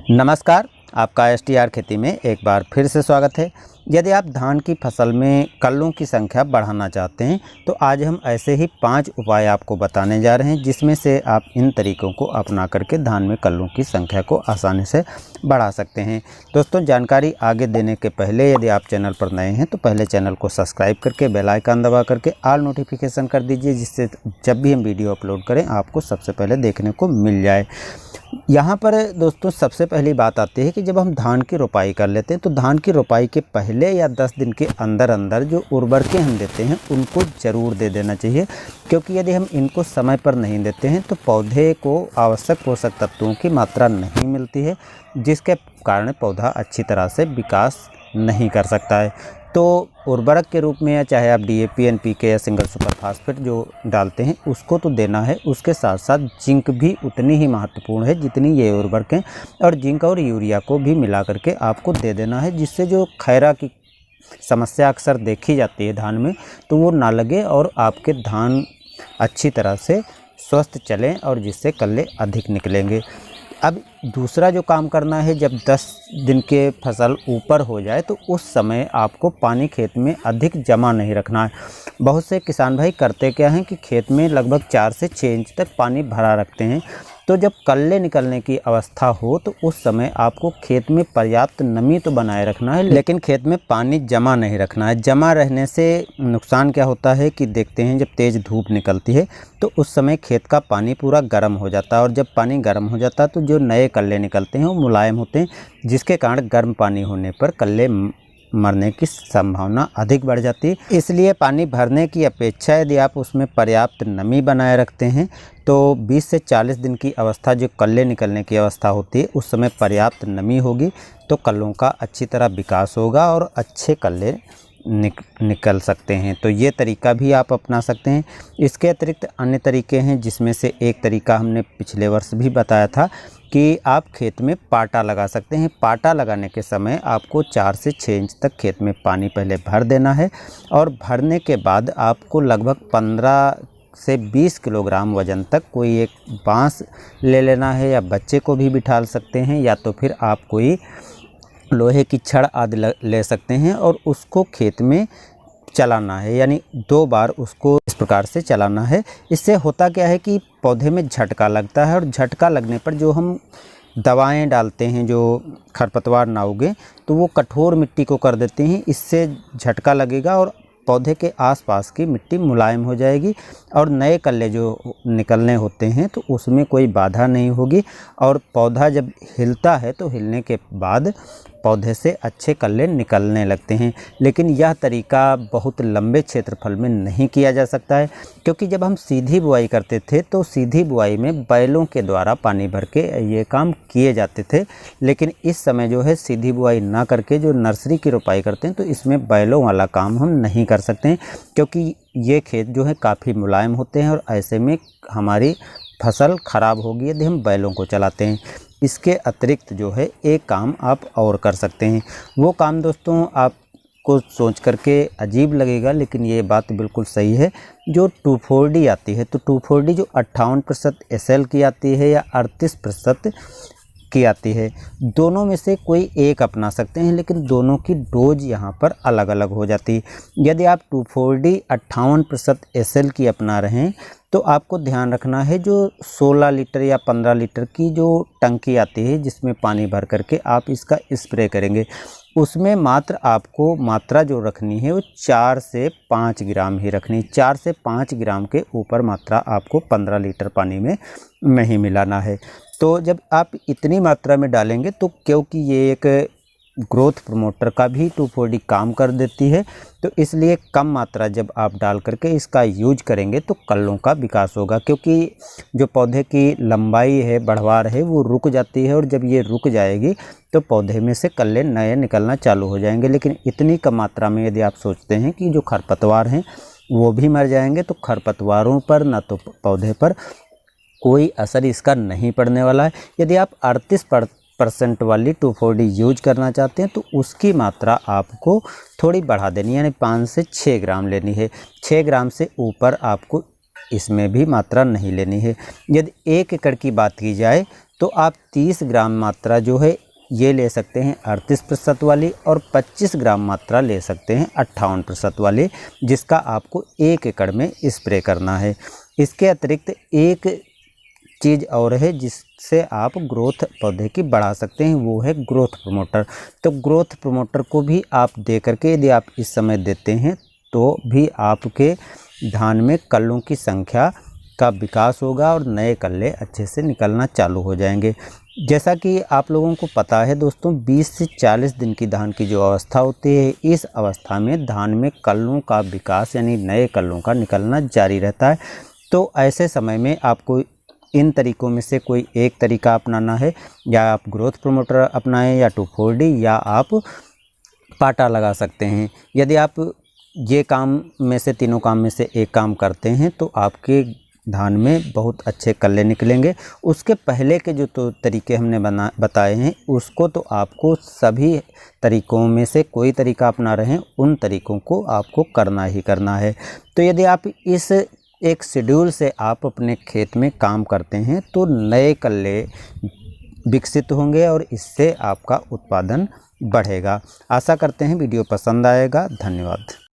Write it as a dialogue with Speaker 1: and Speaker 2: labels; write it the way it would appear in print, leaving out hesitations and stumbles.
Speaker 1: नमस्कार, आपका एसटीआर खेती में एक बार फिर से स्वागत है। यदि आप धान की फसल में कल्लों की संख्या बढ़ाना चाहते हैं तो आज हम ऐसे ही 5 उपाय आपको बताने जा रहे हैं जिसमें से आप इन तरीकों को अपना करके धान में कल्लों की संख्या को आसानी से बढ़ा सकते हैं। दोस्तों, जानकारी आगे देने के पहले यदि आप चैनल पर नए हैं तो पहले चैनल को सब्सक्राइब करके बेल आइकन दबा करके ऑल नोटिफिकेशन कर दीजिए, जिससे जब भी हम वीडियो अपलोड करें आपको सबसे पहले देखने को मिल जाए। यहाँ पर दोस्तों सबसे पहली बात आती है कि जब हम धान की रोपाई कर लेते हैं तो धान की रोपाई के पहले या 10 दिन के अंदर अंदर जो उर्वरकें हम देते हैं उनको ज़रूर दे देना चाहिए, क्योंकि यदि हम इनको समय पर नहीं देते हैं तो पौधे को आवश्यक पोषक तत्वों की मात्रा नहीं मिलती है, जिसके कारण पौधा अच्छी तरह से विकास नहीं कर सकता है। तो उर्वरक के रूप में या चाहे आप डीएपी, एनपीके या सिंगल सुपर फास्फेट जो डालते हैं उसको तो देना है, उसके साथ साथ जिंक भी उतनी ही महत्वपूर्ण है जितनी ये उर्वरक हैं, और जिंक और यूरिया को भी मिला करके आपको दे देना है, जिससे जो खैरा की समस्या अक्सर देखी जाती है धान में तो वो ना लगे और आपके धान अच्छी तरह से स्वस्थ चलें और जिससे कल्ले अधिक निकलेंगे। अब दूसरा जो काम करना है, जब 10 दिन के फसल ऊपर हो जाए तो उस समय आपको पानी खेत में अधिक जमा नहीं रखना है। बहुत से किसान भाई करते क्या हैं कि खेत में लगभग 4 से 6 इंच तक पानी भरा रखते हैं, तो जब कल्ले निकलने की अवस्था हो तो उस समय आपको खेत में पर्याप्त नमी तो बनाए रखना है, लेकिन खेत में पानी जमा नहीं रखना है। जमा रहने से नुकसान क्या होता है कि देखते हैं जब तेज़ धूप निकलती है तो उस समय खेत का पानी पूरा गर्म हो जाता है, और जब पानी गर्म हो जाता है तो जो नए कल्ले निकलते हैं वो मुलायम होते हैं, जिसके कारण गर्म पानी होने पर कल्ले मरने की संभावना अधिक बढ़ जाती है। इसलिए पानी भरने की अपेक्षा यदि आप उसमें पर्याप्त नमी बनाए रखते हैं तो 20 से 40 दिन की अवस्था जो कल्ले निकलने की अवस्था होती है उस समय पर्याप्त नमी होगी तो कल्लों का अच्छी तरह विकास होगा और अच्छे कल्ले निकल सकते हैं। तो ये तरीका भी आप अपना सकते हैं। इसके अतिरिक्त अन्य तरीके हैं, जिसमें से एक तरीका हमने पिछले वर्ष भी बताया था कि आप खेत में पाटा लगा सकते हैं। पाटा लगाने के समय आपको 4 से 6 इंच तक खेत में पानी पहले भर देना है, और भरने के बाद आपको लगभग 15 से 20 किलोग्राम वज़न तक कोई एक बांस ले लेना है, या बच्चे को भी बिठा सकते हैं, या तो फिर आप कोई लोहे की छड़ आदि ले सकते हैं और उसको खेत में चलाना है, यानी 2 बार उसको इस प्रकार से चलाना है। इससे होता क्या है कि पौधे में झटका लगता है, और झटका लगने पर जो हम दवाएं डालते हैं जो खरपतवार ना उगे तो वो कठोर मिट्टी को कर देते हैं। इससे झटका लगेगा और पौधे के आसपास की मिट्टी मुलायम हो जाएगी, और नए कल्ले जो निकलने होते हैं तो उसमें कोई बाधा नहीं होगी, और पौधा जब हिलता है तो हिलने के बाद पौधे से अच्छे कल्ले निकलने लगते हैं। लेकिन यह तरीका बहुत लंबे क्षेत्रफल में नहीं किया जा सकता है, क्योंकि जब हम सीधी बुआई करते थे तो सीधी बुआई में बैलों के द्वारा पानी भर के ये काम किए जाते थे, लेकिन इस समय जो है सीधी बुआई ना करके जो नर्सरी की रोपाई करते हैं तो इसमें बैलों वाला काम हम नहीं कर सकते हैं, क्योंकि ये खेत जो है काफ़ी मुलायम होते हैं और ऐसे में हमारी फसल ख़राब होगी यदि हम बैलों को चलाते हैं। इसके अतिरिक्त जो है एक काम आप और कर सकते हैं। वो काम दोस्तों आपको सोच करके अजीब लगेगा, लेकिन ये बात बिल्कुल सही है। जो 2,4-D आती है तो 2,4-D जो 58% SL की आती है या 38% की आती है, दोनों में से कोई एक अपना सकते हैं, लेकिन दोनों की डोज यहाँ पर अलग अलग हो जाती है। यदि आप 2,4-D 58% SL की अपना रहे हैं तो आपको ध्यान रखना है जो 16 लीटर या 15 लीटर की जो टंकी आती है जिसमें पानी भर करके आप इसका स्प्रे करेंगे, उसमें मात्र आपको मात्रा जो रखनी है वो 4 से 5 ग्राम ही रखनी। 4 से 5 ग्राम के ऊपर मात्रा आपको 15 लीटर पानी में नहीं मिलाना है। तो जब आप इतनी मात्रा में डालेंगे तो क्योंकि ये एक ग्रोथ प्रमोटर का भी 2,4-D काम कर देती है, तो इसलिए कम मात्रा जब आप डाल करके इसका यूज करेंगे तो कल्लों का विकास होगा, क्योंकि जो पौधे की लंबाई है, बढ़वार है, वो रुक जाती है, और जब ये रुक जाएगी तो पौधे में से कल्ले नए निकलना चालू हो जाएंगे। लेकिन इतनी कम मात्रा में यदि आप सोचते हैं कि जो खरपतवार हैं वो भी मर जाएंगे, तो खरपतवारों पर ना तो पौधे पर कोई असर इसका नहीं पड़ने वाला है। यदि आप 38% वाली 2,4-D यूज करना चाहते हैं तो उसकी मात्रा आपको थोड़ी बढ़ा देनी है, यानी 5 से 6 ग्राम लेनी है। 6 ग्राम से ऊपर आपको इसमें भी मात्रा नहीं लेनी है। यदि 1 एकड़ की बात की जाए तो आप 30 ग्राम मात्रा जो है ये ले सकते हैं 38% वाली, और 25 ग्राम मात्रा ले सकते हैं 58% वाली, जिसका आपको 1 एकड़ में स्प्रे करना है। इसके अतिरिक्त एक चीज़ और है जिससे आप ग्रोथ पौधे की बढ़ा सकते हैं, वो है ग्रोथ प्रमोटर। तो ग्रोथ प्रमोटर को भी आप दे करके यदि आप इस समय देते हैं तो भी आपके धान में कल्लों की संख्या का विकास होगा और नए कल्ले अच्छे से निकलना चालू हो जाएंगे। जैसा कि आप लोगों को पता है दोस्तों, 20 से 40 दिन की धान की जो अवस्था होती है, इस अवस्था में धान में कल्लों का विकास यानी नए कल्लों का निकलना जारी रहता है। तो ऐसे समय में आपको इन तरीकों में से कोई एक तरीका अपनाना है, या आप ग्रोथ प्रमोटर अपनाएं, या 2,4-D, या आप पाटा लगा सकते हैं। यदि आप ये काम में से तीनों काम में से एक काम करते हैं तो आपके धान में बहुत अच्छे कल्ले निकलेंगे। उसके पहले के जो तो तरीके हमने बताए हैं, उसको तो आपको सभी तरीकों में से कोई तरीका अपना रहे हैं, उन तरीकों को आपको करना ही करना है। तो यदि आप इस एक शेड्यूल से आप अपने खेत में काम करते हैं तो नए कल्ले विकसित होंगे और इससे आपका उत्पादन बढ़ेगा। आशा करते हैं वीडियो पसंद आएगा। धन्यवाद।